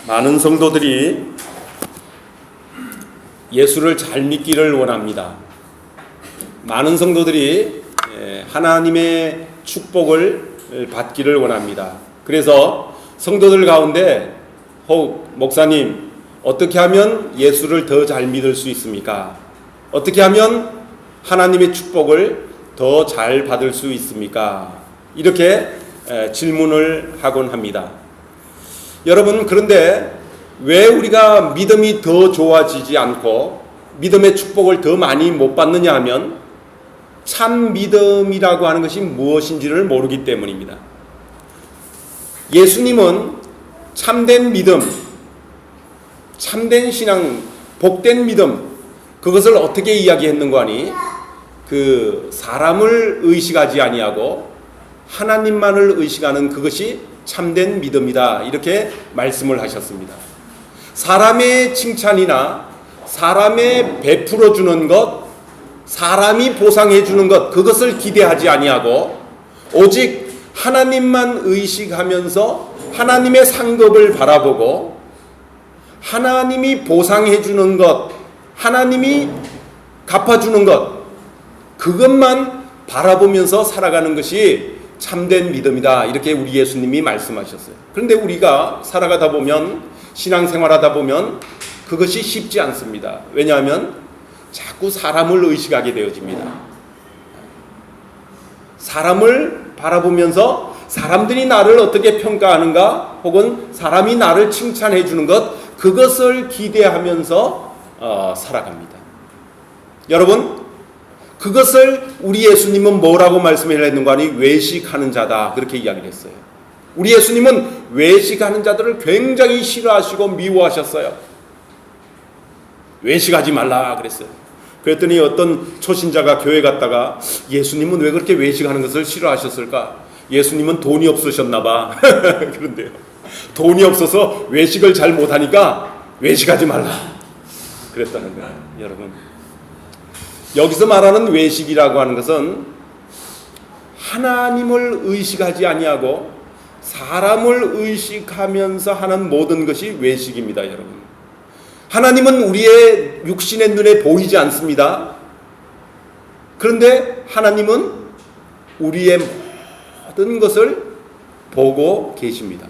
많은 성도들이 예수를 잘 믿기를 원합니다. 많은 성도들이 하나님의 축복을 받기를 원합니다. 그래서 성도들 가운데 혹 목사님, 어떻게 하면 예수를 더 잘 믿을 수 있습니까? 어떻게 하면 하나님의 축복을 더 잘 받을 수 있습니까? 이렇게 질문을 하곤 합니다. 여러분, 그런데 왜 우리가 믿음이 더 좋아지지 않고 믿음의 축복을 더 많이 못 받느냐 하면 참 믿음이라고 하는 것이 무엇인지를 모르기 때문입니다. 예수님은 참된 믿음, 참된 신앙, 복된 믿음, 그것을 어떻게 이야기했는가 하니 사람을 의식하지 아니하고 하나님만을 의식하는 그것이 참된 믿음이다, 이렇게 말씀을 하셨습니다. 사람의 칭찬이나 사람의 베풀어 주는 것, 사람이 보상해 주는 것, 그것을 기대하지 아니하고 오직 하나님만 의식하면서 하나님의 상급을 바라보고 하나님이 보상해 주는 것, 하나님이 갚아주는 것, 그것만 바라보면서 살아가는 것이 참된 믿음이다, 이렇게 우리 예수님이 말씀하셨어요. 그런데 우리가 살아가다 보면, 신앙생활하다 보면 그것이 쉽지 않습니다. 왜냐하면 자꾸 사람을 의식하게 되어집니다. 사람을 바라보면서 사람들이 나를 어떻게 평가하는가, 혹은 사람이 나를 칭찬해 주는 것, 그것을 기대하면서 살아갑니다. 여러분, 그것을 우리 예수님은 뭐라고 말씀을 했는가 하니 외식하는 자다, 그렇게 이야기를 했어요. 우리 예수님은 외식하는 자들을 굉장히 싫어하시고 미워하셨어요. 외식하지 말라 그랬어요. 그랬더니 어떤 초신자가 교회 갔다가 예수님은 왜 그렇게 외식하는 것을 싫어하셨을까? 예수님은 돈이 없으셨나 봐. 그런데요, 돈이 없어서 외식을 잘 못하니까 외식하지 말라 그랬다는 거예요. 여러분, 여기서 말하는 외식이라고 하는 것은 하나님을 의식하지 아니하고 사람을 의식하면서 하는 모든 것이 외식입니다. 여러분, 하나님은 우리의 육신의 눈에 보이지 않습니다. 그런데 하나님은 우리의 모든 것을 보고 계십니다.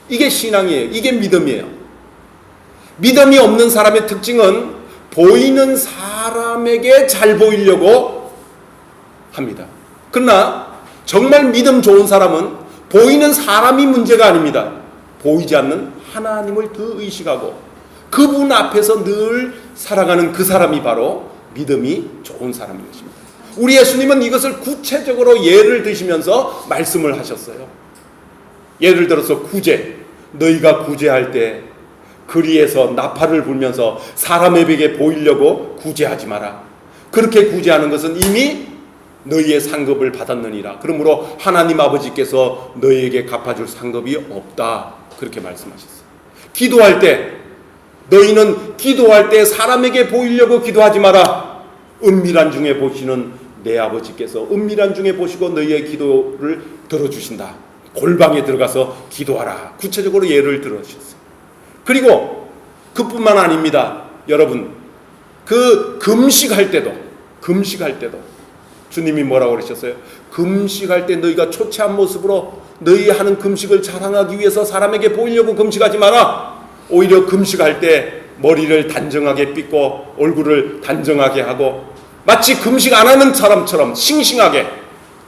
이게 신앙이에요. 이게 믿음이에요. 믿음이 없는 사람의 특징은 보이는 사람에게 잘 보이려고 합니다. 그러나 정말 믿음 좋은 사람은 보이는 사람이 문제가 아닙니다. 보이지 않는 하나님을 더 의식하고 그분 앞에서 늘 살아가는 그 사람이 바로 믿음이 좋은 사람인 것입니다. 우리 예수님은 이것을 구체적으로 예를 드시면서 말씀을 하셨어요. 예를 들어서 구제, 너희가 구제할 때 거리에서 나팔을 불면서 사람에게 보이려고 구제하지 마라. 그렇게 구제하는 것은 이미 너희의 상급을 받았느니라. 그러므로 하나님 아버지께서 너희에게 갚아줄 상급이 없다, 그렇게 말씀하셨어요. 기도할 때, 너희는 기도할 때 사람에게 보이려고 기도하지 마라. 은밀한 중에 보시는 내 아버지께서 은밀한 중에 보시고 너희의 기도를 들어주신다. 골방에 들어가서 기도하라. 구체적으로 예를 들어주셨어요. 그리고 그뿐만 아닙니다. 여러분, 금식할 때도 주님이 뭐라고 그러셨어요? 금식할 때 너희가 초췌한 모습으로 너희 하는 금식을 자랑하기 위해서 사람에게 보이려고 금식하지 마라. 오히려 금식할 때 머리를 단정하게 빗고 얼굴을 단정하게 하고 마치 금식 안 하는 사람처럼 싱싱하게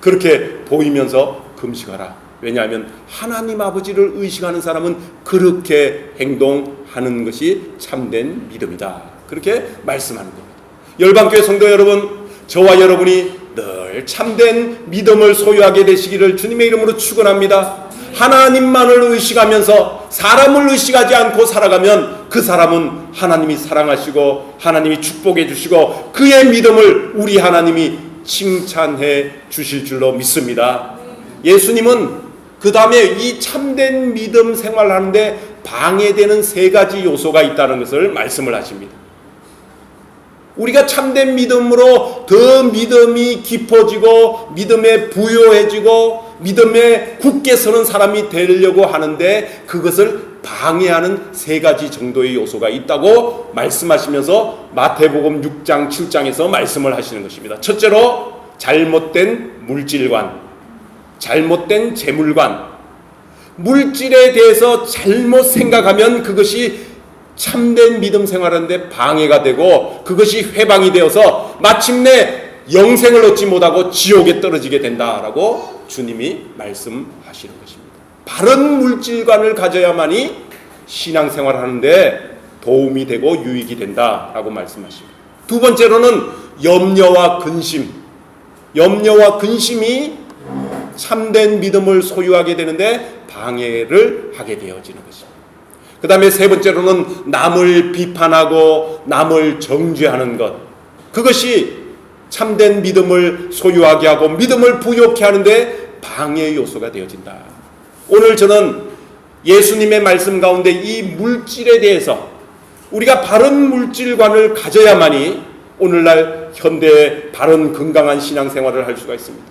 그렇게 보이면서 금식하라. 왜냐하면 하나님 아버지를 의식하는 사람은 그렇게 행동하는 것이 참된 믿음이다, 그렇게 말씀하는 겁니다. 열방교회 성도 여러분, 저와 여러분이 늘 참된 믿음을 소유하게 되시기를 주님의 이름으로 축원합니다. 하나님만을 의식하면서 사람을 의식하지 않고 살아가면 그 사람은 하나님이 사랑하시고 하나님이 축복해 주시고 그의 믿음을 우리 하나님이 칭찬해 주실 줄로 믿습니다. 예수님은 그 다음에 이 참된 믿음 생활하는데 방해되는 3가지 요소가 있다는 것을 말씀을 하십니다. 우리가 참된 믿음으로 더 믿음이 깊어지고 믿음에 부요해지고 믿음에 굳게 서는 사람이 되려고 하는데 그것을 방해하는 세 가지 정도의 요소가 있다고 말씀하시면서 마태복음 6장 7장에서 말씀을 하시는 것입니다. 첫째로 잘못된 물질관, 잘못된 재물관. 물질에 대해서 잘못 생각하면 그것이 참된 믿음 생활하는데 방해가 되고 그것이 회방이 되어서 마침내 영생을 얻지 못하고 지옥에 떨어지게 된다라고 주님이 말씀하시는 것입니다. 바른 물질관을 가져야만이 신앙생활을 하는데 도움이 되고 유익이 된다라고 말씀하십니다. 두 번째로는 염려와 근심. 염려와 근심이 참된 믿음을 소유하게 되는데 방해를 하게 되어지는 것입니다. 그 다음에 세 번째로는 남을 비판하고 남을 정죄하는 것. 그것이 참된 믿음을 소유하게 하고 믿음을 부욕해 하는데 방해 요소가 되어진다. 오늘 저는 예수님의 말씀 가운데 이 물질에 대해서 우리가 바른 물질관을 가져야만이 오늘날 현대의 바른 건강한 신앙생활을 할 수가 있습니다.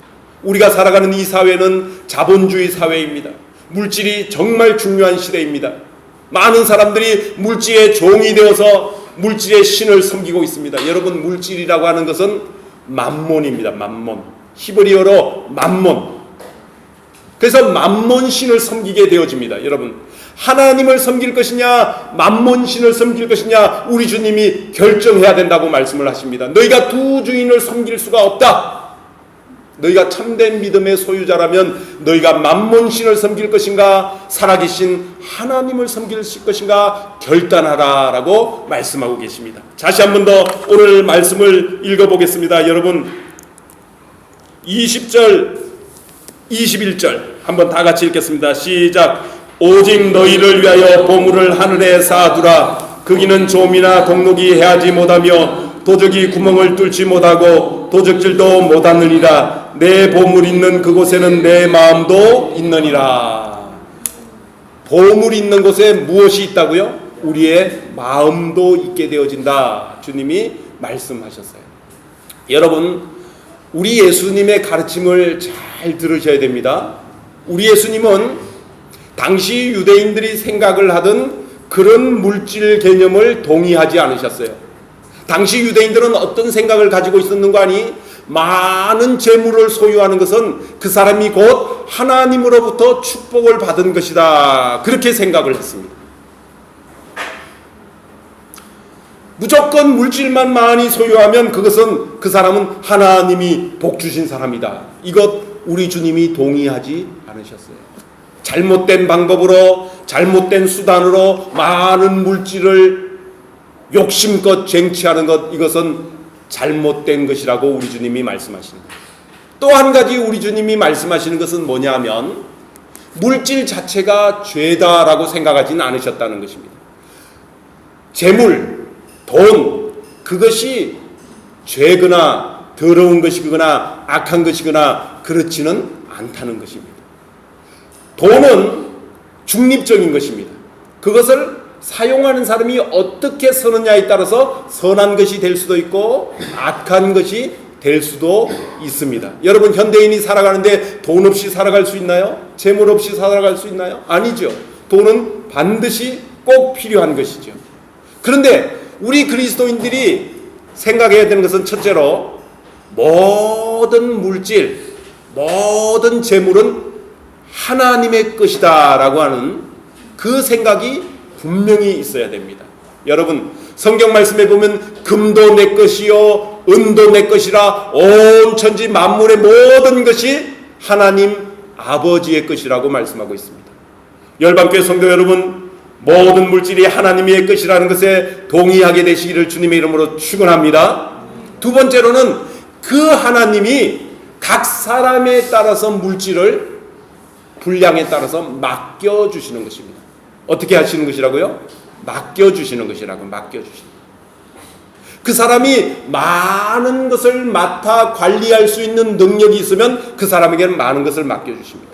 우리가 살아가는 이 사회는 자본주의 사회입니다. 물질이 정말 중요한 시대입니다. 많은 사람들이 물질의 종이 되어서 물질의 신을 섬기고 있습니다. 여러분, 물질이라고 하는 것은 맘몬입니다. 맘몬. 히브리어로 맘몬. 그래서 맘몬 신을 섬기게 되어집니다. 여러분, 하나님을 섬길 것이냐 맘몬 신을 섬길 것이냐 우리 주님이 결정해야 된다고 말씀을 하십니다. 너희가 두 주인을 섬길 수가 없다. 너희가 참된 믿음의 소유자라면 너희가 맘몬 신을 섬길 것인가 살아계신 하나님을 섬길 것인가 결단하라 라고 말씀하고 계십니다. 다시 한 번 더 오늘 말씀을 읽어보겠습니다. 여러분 20절 21절 한번 다 같이 읽겠습니다. 시작. 오직 너희를 위하여 보물을 하늘에 쌓아두라. 거기는 좀이나 동록이 해하지 못하며 도적이 구멍을 뚫지 못하고 도적질도 못하느니라. 내 보물 있는 그곳에는 내 마음도 있느니라. 보물 있는 곳에 무엇이 있다고요? 우리의 마음도 있게 되어진다. 주님이 말씀하셨어요. 여러분, 우리 예수님의 가르침을 잘 들으셔야 됩니다. 우리 예수님은 당시 유대인들이 생각을 하던 그런 물질 개념을 동의하지 않으셨어요. 당시 유대인들은 어떤 생각을 가지고 있었는가 하니 많은 재물을 소유하는 것은 그 사람이 곧 하나님으로부터 축복을 받은 것이다. 그렇게 생각을 했습니다. 무조건 물질만 많이 소유하면 그것은 그 사람은 하나님이 복 주신 사람이다. 이것 우리 주님이 동의하지 않으셨어요. 잘못된 방법으로 잘못된 수단으로 많은 물질을 욕심껏 쟁취하는 것, 이것은 잘못된 것이라고 우리 주님이 말씀하시는 거예요. 또 한 가지 우리 주님이 말씀하시는 것은 뭐냐면 물질 자체가 죄다라고 생각하지는 않으셨다는 것입니다. 재물, 돈, 그것이 죄거나 더러운 것이거나 악한 것이거나 그렇지는 않다는 것입니다. 돈은 중립적인 것입니다. 그것을 사용하는 사람이 어떻게 쓰느냐에 따라서 선한 것이 될 수도 있고 악한 것이 될 수도 있습니다. 여러분, 현대인이 살아가는데 돈 없이 살아갈 수 있나요? 재물 없이 살아갈 수 있나요? 아니죠. 돈은 반드시 꼭 필요한 것이죠. 그런데 우리 그리스도인들이 생각해야 되는 것은 첫째로 모든 물질, 모든 재물은 하나님의 것이다 라고 하는 그 생각이 분명히 있어야 됩니다. 여러분, 성경 말씀에 보면 금도 내 것이요 은도 내 것이라 온 천지 만물의 모든 것이 하나님 아버지의 것이라고 말씀하고 있습니다. 열방교회 성도 여러분, 모든 물질이 하나님의 것이라는 것에 동의하게 되시기를 주님의 이름으로 축원합니다. 두 번째로는 그 하나님이 각 사람에 따라서 물질을 분량에 따라서 맡겨주시는 것입니다. 어떻게 하시는 것이라고요? 맡겨주시는 것이라고. 맡겨주시는. 그 사람이 많은 것을 맡아 관리할 수 있는 능력이 있으면 그 사람에게는 많은 것을 맡겨주십니다.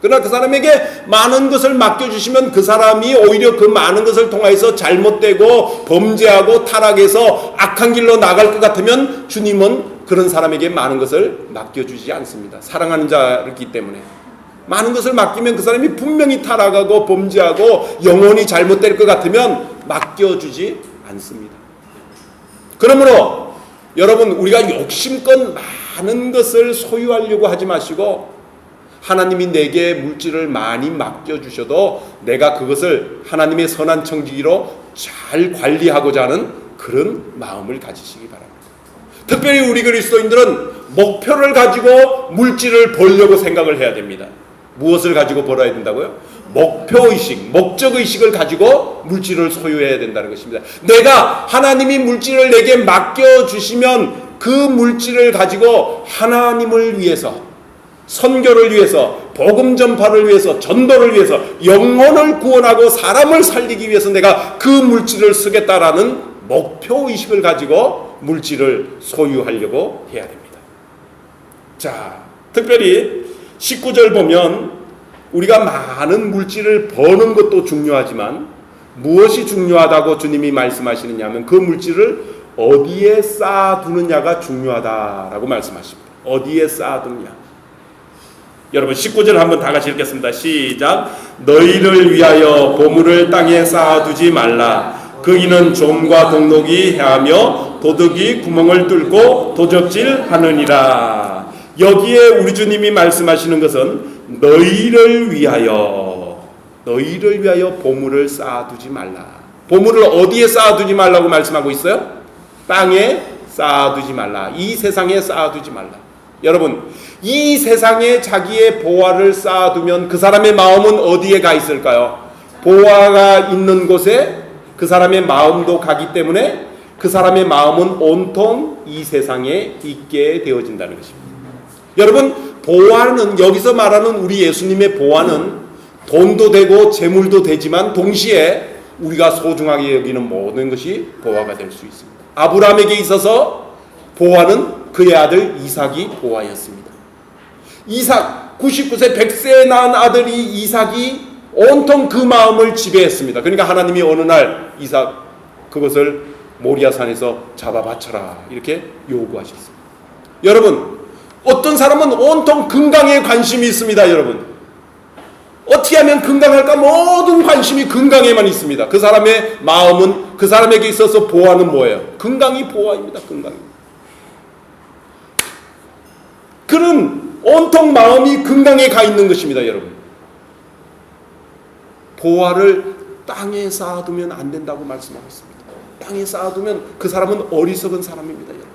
그러나 그 사람에게 많은 것을 맡겨주시면 그 사람이 오히려 그 많은 것을 통해서 잘못되고 범죄하고 타락해서 악한 길로 나갈 것 같으면 주님은 그런 사람에게 많은 것을 맡겨주지 않습니다. 사랑하는 자이기 때문에. 많은 것을 맡기면 그 사람이 분명히 타락하고 범죄하고 영혼이 잘못될 것 같으면 맡겨주지 않습니다. 그러므로 여러분, 우리가 욕심껏 많은 것을 소유하려고 하지 마시고 하나님이 내게 물질을 많이 맡겨주셔도 내가 그것을 하나님의 선한 청지기로 잘 관리하고자 하는 그런 마음을 가지시기 바랍니다. 특별히 우리 그리스도인들은 목표를 가지고 물질을 벌려고 생각을 해야 됩니다. 무엇을 가지고 벌어야 된다고요? 목표의식, 목적의식을 가지고 물질을 소유해야 된다는 것입니다. 내가 하나님이 물질을 내게 맡겨주시면 그 물질을 가지고 하나님을 위해서, 선교를 위해서, 복음 전파를 위해서, 전도를 위해서, 영혼을 구원하고 사람을 살리기 위해서 내가 그 물질을 쓰겠다라는 목표의식을 가지고 물질을 소유하려고 해야 됩니다. 자, 특별히 19절 보면 우리가 많은 물질을 버는 것도 중요하지만 무엇이 중요하다고 주님이 말씀하시느냐 하면 그 물질을 어디에 쌓아두느냐가 중요하다라고 말씀하십니다. 어디에 쌓아두느냐. 여러분 19절 한번 다 같이 읽겠습니다. 시작. 너희를 위하여 보물을 땅에 쌓아두지 말라. 거기는 좀과 동록이 해하며 도둑이 구멍을 뚫고 도적질하느니라. 여기에 우리 주님이 말씀하시는 것은 너희를 위하여 보물을 쌓아두지 말라. 보물을 어디에 쌓아두지 말라고 말씀하고 있어요? 땅에 쌓아두지 말라. 이 세상에 쌓아두지 말라. 여러분, 이 세상에 자기의 보화를 쌓아두면 그 사람의 마음은 어디에 가 있을까요? 보화가 있는 곳에 그 사람의 마음도 가기 때문에 그 사람의 마음은 온통 이 세상에 있게 되어진다는 것입니다. 여러분, 보화는, 여기서 말하는 우리 예수님의 보화는 돈도 되고 재물도 되지만 동시에 우리가 소중하게 여기는 모든 것이 보화가 될 수 있습니다. 아브라함에게 있어서 보화는 그의 아들 이삭이 보화였습니다. 이삭 99세 100세에 낳은 아들이 이삭이 온통 그 마음을 지배했습니다. 그러니까 하나님이 어느 날 이삭 그것을 모리아산에서 잡아 바쳐라 이렇게 요구하셨습니다. 여러분, 어떤 사람은 온통 건강에 관심이 있습니다. 여러분, 어떻게 하면 건강할까? 모든 관심이 건강에만 있습니다. 그 사람의 마음은, 그 사람에게 있어서 보화는 뭐예요? 건강이 보화입니다. 건강이. 그는 온통 마음이 건강에 가 있는 것입니다. 여러분, 보화를 땅에 쌓아두면 안 된다고 말씀하고 있습니다. 땅에 쌓아두면 그 사람은 어리석은 사람입니다. 여러분.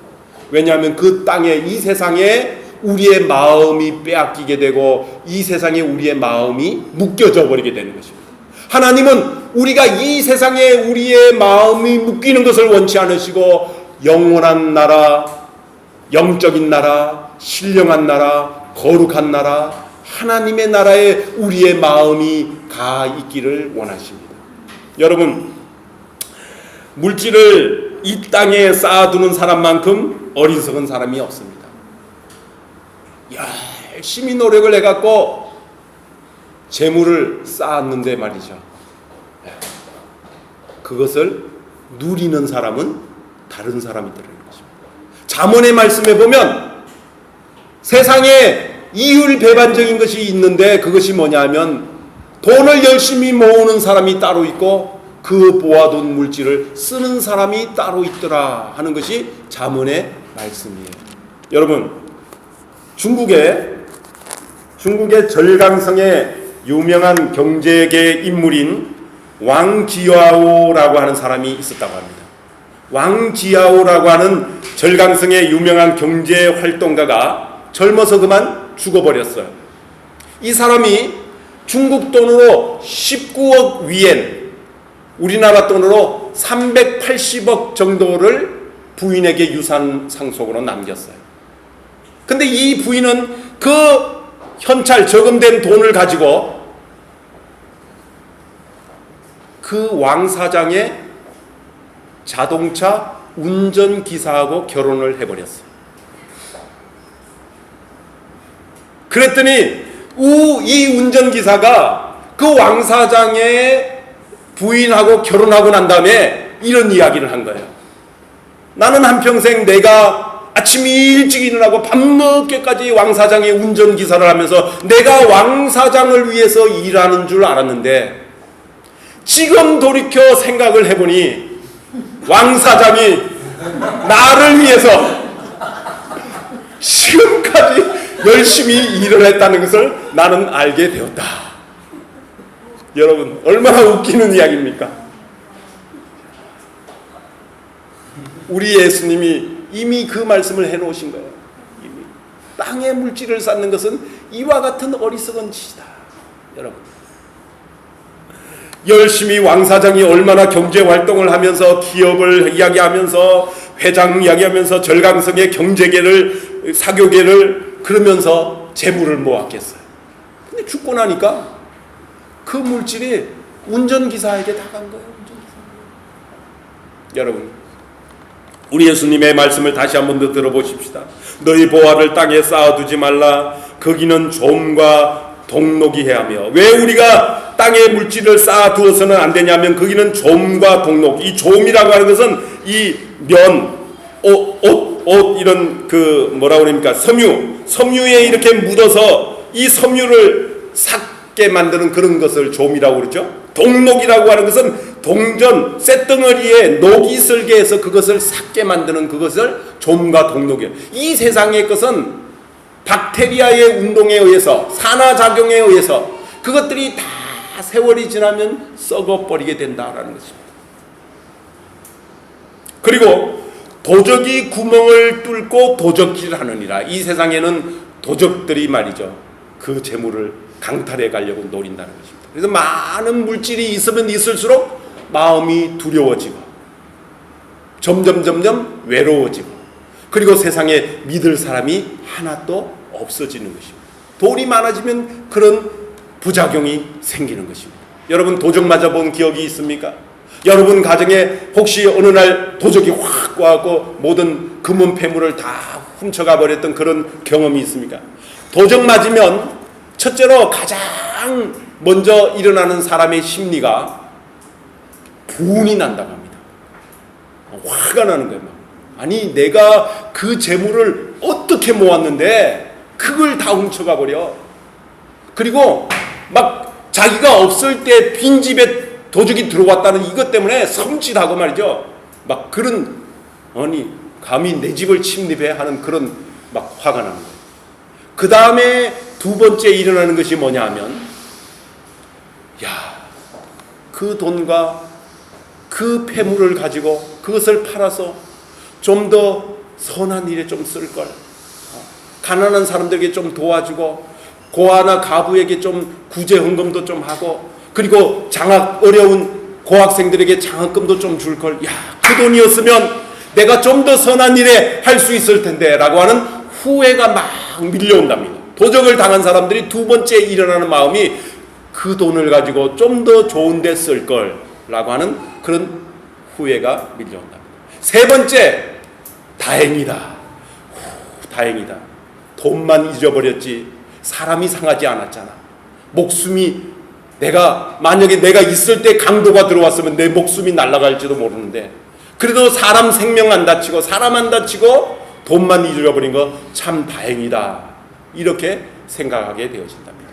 왜냐하면 그 땅에, 이 세상에 우리의 마음이 빼앗기게 되고 이 세상에 우리의 마음이 묶여져 버리게 되는 것입니다. 하나님은 우리가 이 세상에 우리의 마음이 묶이는 것을 원치 않으시고 영원한 나라, 영적인 나라, 신령한 나라, 거룩한 나라, 하나님의 나라에 우리의 마음이 가 있기를 원하십니다. 여러분, 물질을 이 땅에 쌓아두는 사람만큼 어리석은 사람이 없습니다. 열심히 노력을 해갖고 재물을 쌓았는데 말이죠, 그것을 누리는 사람은 다른 사람이더라는 것입니다. 잠언의 말씀에 보면 세상에 이율배반적인 것이 있는데 그것이 뭐냐면 돈을 열심히 모으는 사람이 따로 있고 그 모아둔 물질을 쓰는 사람이 따로 있더라 하는 것이 잠언의 말씀이에요. 여러분, 중국의 절강성의 유명한 경제계 인물인 왕지아오라고 하는 사람이 있었다고 합니다. 왕지아오라고 하는 절강성의 유명한 경제활동가가 젊어서 그만 죽어버렸어요. 이 사람이 중국 돈으로 19억 위엔, 우리나라 돈으로 380억 정도를 부인에게 유산 상속으로 남겼어요. 근데 이 부인은 그 현찰 저금된 돈을 가지고 그 왕사장의 자동차 운전기사하고 결혼을 해버렸어요. 그랬더니 이 운전기사가 그 왕사장의 부인하고 결혼하고 난 다음에 이런 이야기를 한 거예요. 나는 한평생 내가 아침 일찍 일어나고 밤늦게까지 왕사장의 운전기사를 하면서 내가 왕사장을 위해서 일하는 줄 알았는데, 지금 돌이켜 생각을 해보니 왕사장이 나를 위해서 지금까지 열심히 일을 했다는 것을 나는 알게 되었다. 여러분, 얼마나 웃기는 이야기입니까? 우리 예수님이 이미 그 말씀을 해놓으신 거예요. 이미 땅의 물질을 쌓는 것은 이와 같은 어리석은 짓이다. 여러분, 열심히 왕사장이 얼마나 경제활동을 하면서 기업을 이야기하면서 회장 이야기하면서 절강성의 경제계를 사교계를 그러면서 재물을 모았겠어요. 근데 죽고 나니까 그 물질이 운전기사에게 다 간 거예요. 여러분, 우리 예수님의 말씀을 다시 한 번 더 들어보십시다. 너희 보화를 땅에 쌓아두지 말라. 거기는 좀과 동록이 해하며. 왜 우리가 땅에 물질을 쌓아두어서는 안 되냐면, 거기는 좀과 동록. 이 좀이라고 하는 것은 이 면, 옷 이런 그 뭐라고 그럽니까? 섬유에 이렇게 묻어서 이 섬유를 삭게 만드는 그런 것을 좀이라고 그러죠. 동록이라고 하는 것은 동전 쇳덩어리에 녹이 슬게 해서 그것을 삭게 만드는 그것을 좀과 동록이에요. 이 세상의 것은 박테리아의 운동에 의해서, 산화작용에 의해서 그것들이 다 세월이 지나면 썩어버리게 된다라는 것입니다. 그리고 도적이 구멍을 뚫고 도적질하느니라. 이 세상에는 도적들이 말이죠, 그 재물을 강탈해 가려고 노린다는 것입니다. 그래서 많은 물질이 있으면 있을수록 마음이 두려워지고 점점 외로워지고, 그리고 세상에 믿을 사람이 하나도 없어지는 것입니다. 돈이 많아지면 그런 부작용이 생기는 것입니다. 여러분, 도적 맞아본 기억이 있습니까? 여러분 가정에 혹시 어느 날 도적이 확 와서 모든 금은 패물을 다 훔쳐가 버렸던 그런 경험이 있습니까? 도적 맞으면 첫째로 가장 먼저 일어나는 사람의 심리가 분이 난다고 합니다. 화가 나는 거예요. 아니, 내가 그 재물을 어떻게 모았는데 그걸 다 훔쳐가 버려. 그리고 막 자기가 없을 때 빈집에 도적이 들어왔다는 이것 때문에 섬찟하고 말이죠. 막 그런, 아니 감히 내 집을 침입해 하는 그런 막 화가 나는 거예요. 그 다음에 두 번째 일어나는 것이 뭐냐 하면, 그 돈과 그 폐물을 가지고 그것을 팔아서 좀 더 선한 일에 좀 쓸걸, 가난한 사람들에게 좀 도와주고 고아나 가부에게 좀 구제 헌금도 좀 하고, 그리고 장학 어려운 고학생들에게 장학금도 좀 줄걸, 그 돈이었으면 내가 좀 더 선한 일에 할 수 있을 텐데 라고 하는 후회가 막 밀려온답니다. 도적을 당한 사람들이 두 번째 일어나는 마음이 그 돈을 가지고 좀 더 좋은 데 쓸걸 라고 하는 그런 후회가 밀려온답니다. 세 번째, 다행이다. 다행이다. 돈만 잊어버렸지 사람이 상하지 않았잖아. 목숨이, 만약에 내가 있을 때 강도가 들어왔으면 내 목숨이 날아갈지도 모르는데, 그래도 사람 생명 안 다치고 사람 안 다치고 돈만 잊어버린 거 참 다행이다. 이렇게 생각하게 되어진답니다.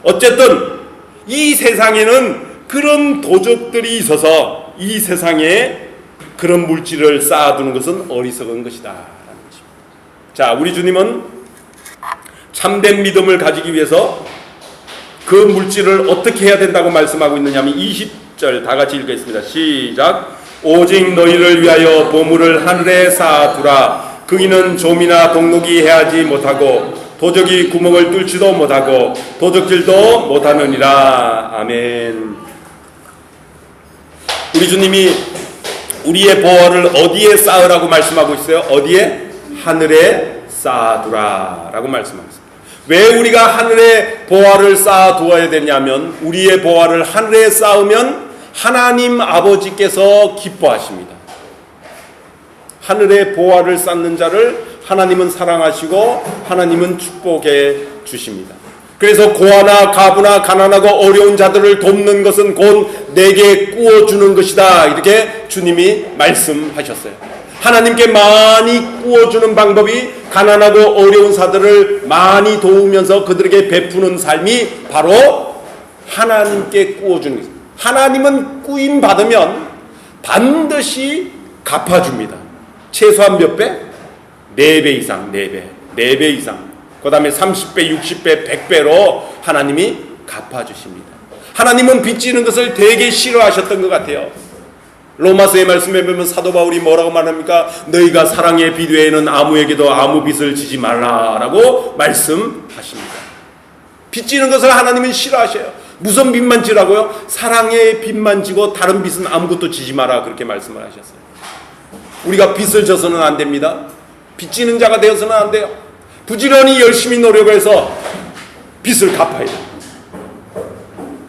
어쨌든 이 세상에는 그런 도적들이 있어서 이 세상에 그런 물질을 쌓아두는 것은 어리석은 것이다 라는 것입니다. 자, 우리 주님은 참된 믿음을 가지기 위해서 그 물질을 어떻게 해야 된다고 말씀하고 있느냐면 20절 다 같이 읽겠습니다. 시작. 오직 너희를 위하여 보물을 하늘에 쌓아두라. 거기는 좀이나 동록이 해하지 못하고 도적이 구멍을 뚫지도 못하고 도적질도 못하느니라. 아멘. 우리 주님이 우리의 보화를 어디에 쌓으라고 말씀하고 있어요? 어디에? 하늘에 쌓아두라 라고 말씀하고 있습니다. 왜 우리가 하늘에 보화를 쌓아두어야 되냐면, 우리의 보화를 하늘에 쌓으면 하나님 아버지께서 기뻐하십니다. 하늘에 보화를 쌓는 자를 하나님은 사랑하시고 하나님은 축복해 주십니다. 그래서 고아나 가부나 가난하고 어려운 자들을 돕는 것은 곧 내게 꾸어주는 것이다. 이렇게 주님이 말씀하셨어요. 하나님께 많이 꾸어주는 방법이 가난하고 어려운 자들을 많이 도우면서 그들에게 베푸는 삶이 바로 하나님께 꾸어주는 것입니다. 하나님은 꾸임 받으면 반드시 갚아줍니다. 최소한 몇 배? 4배 이상, 4배 이상. 그 다음에 30배, 60배, 100배로 하나님이 갚아주십니다. 하나님은 빚지는 것을 되게 싫어하셨던 것 같아요. 로마서의 말씀에 보면 사도 바울이 뭐라고 말합니까? 너희가 사랑의 빚 외에는 아무에게도 아무 빚을 지지 말라라고 말씀하십니다. 빚지는 것을 하나님은 싫어하셔요. 무슨 빚만 지라고요? 사랑의 빚만 지고 다른 빚은 아무것도 지지 마라, 그렇게 말씀을 하셨어요. 우리가 빚을 져서는 안 됩니다. 빚지는 자가 되어서는 안 돼요. 부지런히 열심히 노력해서 빚을 갚아야 돼요.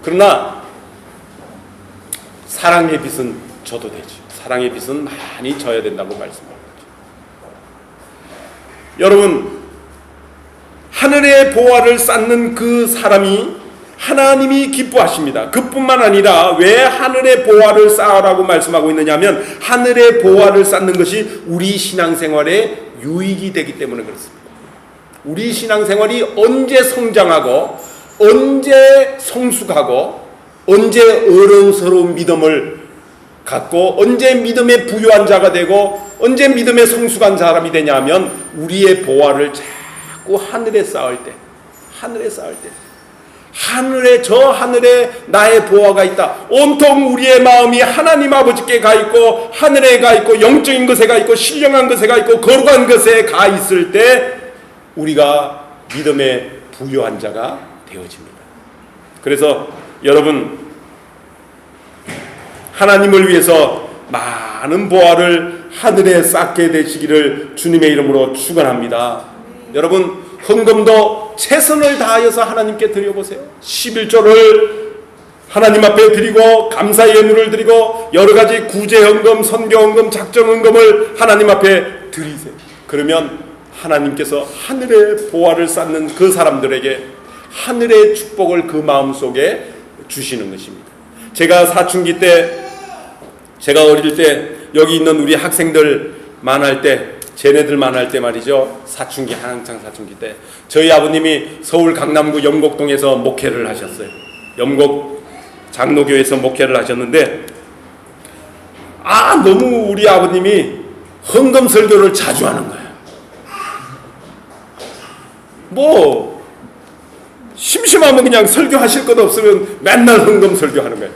그러나 사랑의 빚은 져도 되죠. 사랑의 빚은 많이 져야 된다고 말씀하는 거죠. 여러분, 하늘의 보화를 쌓는 그 사람이 하나님이 기뻐하십니다. 그뿐만 아니라 왜 하늘의 보화를 쌓으라고 말씀하고 있느냐 하면 하늘의 보화를 쌓는 것이 우리 신앙생활에 유익이 되기 때문에 그렇습니다. 우리 신앙생활이 언제 성장하고 언제 성숙하고 언제 어른스러운 믿음을 갖고 언제 믿음의 부유한 자가 되고 언제 믿음의 성숙한 사람이 되냐 하면 우리의 보화를 자꾸 하늘에 쌓을 때, 저 하늘에 나의 보화가 있다. 온통 우리의 마음이 하나님 아버지께 가 있고 하늘에 가 있고 영적인 것에 가 있고 신령한 것에 가 있고 거룩한 것에 가 있을 때 우리가 믿음의 부유한 자가 되어집니다. 그래서 여러분, 하나님을 위해서 많은 보화를 하늘에 쌓게 되시기를 주님의 이름으로 축원합니다. 여러분, 헌금도 최선을 다하여서 하나님께 드려보세요. 11조를 하나님 앞에 드리고 감사의 예물을 드리고 여러 가지 구제헌금, 선교헌금, 작정헌금을 하나님 앞에 드리세요. 그러면 하나님께서 하늘의 보화를 쌓는 그 사람들에게 하늘의 축복을 그 마음속에 주시는 것입니다. 제가 사춘기 때, 제가 어릴 때 여기 있는 우리 학생들 만날 때, 쟤네들 만날 때 말이죠. 사춘기, 한창 사춘기 때 저희 아버님이 서울 강남구 영곡동에서 목회를 하셨어요. 영곡 장로교에서 목회를 하셨는데 너무 우리 아버님이 헌금 설교를 자주 하는 거예요. 뭐 심심하면 그냥 설교하실 것 없으면 맨날 헌금 설교하는 거예요.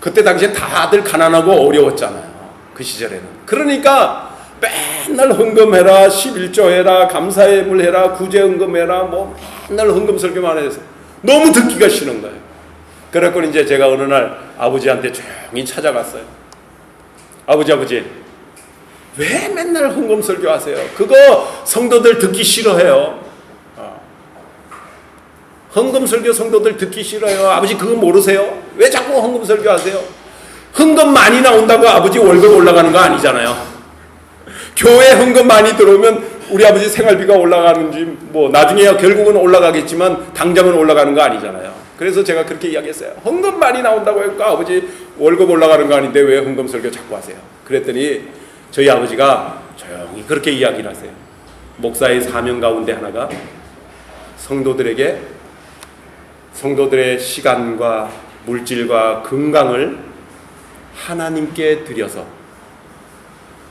그때 당시에 다들 가난하고 어려웠잖아요. 그 시절에는. 그러니까 맨날 헌금해라, 11조 해라, 감사예물 해라, 구제헌금 해라, 뭐 맨날 헌금 설교만 해서 너무 듣기가 싫은 거예요. 그래서 이제 제가 어느 날 아버지한테 조용히 찾아갔어요. 아버지, 왜 맨날 헌금 설교하세요? 그거 성도들 듣기 싫어해요. 헌금 설교 성도들 듣기 싫어요. 아버지 그거 모르세요? 왜 자꾸 헌금 설교하세요? 헌금 많이 나온다고 아버지 월급 올라가는 거 아니잖아요. 교회 헌금 많이 들어오면 우리 아버지 생활비가 올라가는지 뭐 나중에야 결국은 올라가겠지만 당장은 올라가는 거 아니잖아요. 그래서 제가 그렇게 이야기했어요. 헌금 많이 나온다고 하니까 아버지 월급 올라가는 거 아닌데 왜 헌금 설교 자꾸 하세요? 그랬더니 저희 아버지가 조용히 그렇게 이야기를 하세요. 목사의 사명 가운데 하나가 성도들의 시간과 물질과 건강을 하나님께 드려서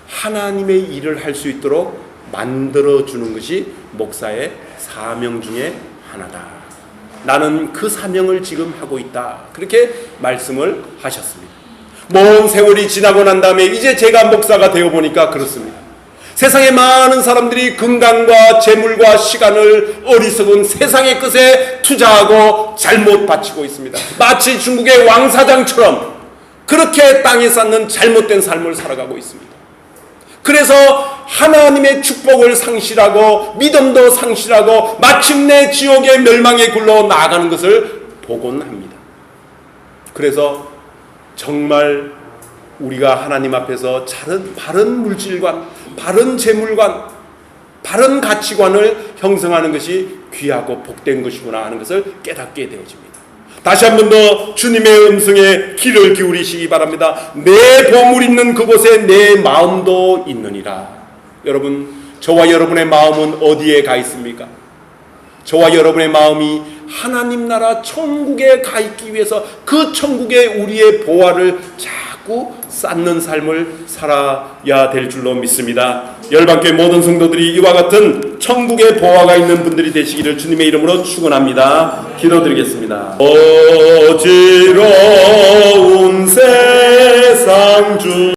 하나님의 일을 할 수 있도록 만들어주는 것이 목사의 사명 중에 하나다. 나는 그 사명을 지금 하고 있다. 그렇게 말씀을 하셨습니다. 먼 세월이 지나고 난 다음에 이제 제가 목사가 되어보니까 그렇습니다. 세상에 많은 사람들이 건강과 재물과 시간을 어리석은 세상의 것에 투자하고 잘못 바치고 있습니다. 마치 중국의 왕사장처럼 그렇게 땅에 쌓는 잘못된 삶을 살아가고 있습니다. 그래서 하나님의 축복을 상실하고 믿음도 상실하고 마침내 지옥의 멸망에 굴러 나아가는 것을 보곤 합니다. 그래서 정말 우리가 하나님 앞에서 바른 물질관, 바른 재물관, 바른 가치관을 형성하는 것이 귀하고 복된 것이구나 하는 것을 깨닫게 되어집니다. 다시 한 번 더 주님의 음성에 귀를 기울이시기 바랍니다. 내 보물 있는 그곳에 내 마음도 있느니라. 여러분, 저와 여러분의 마음은 어디에 가 있습니까? 저와 여러분의 마음이 하나님 나라 천국에 가 있기 위해서 그 천국에 우리의 보화를 자꾸 쌓는 삶을 살아야 될 줄로 믿습니다. 열방교회 모든 성도들이 이와 같은 천국의 보화가 있는 분들이 되시기를 주님의 이름으로 축원합니다. 기도드리겠습니다. 어지러운 세상 중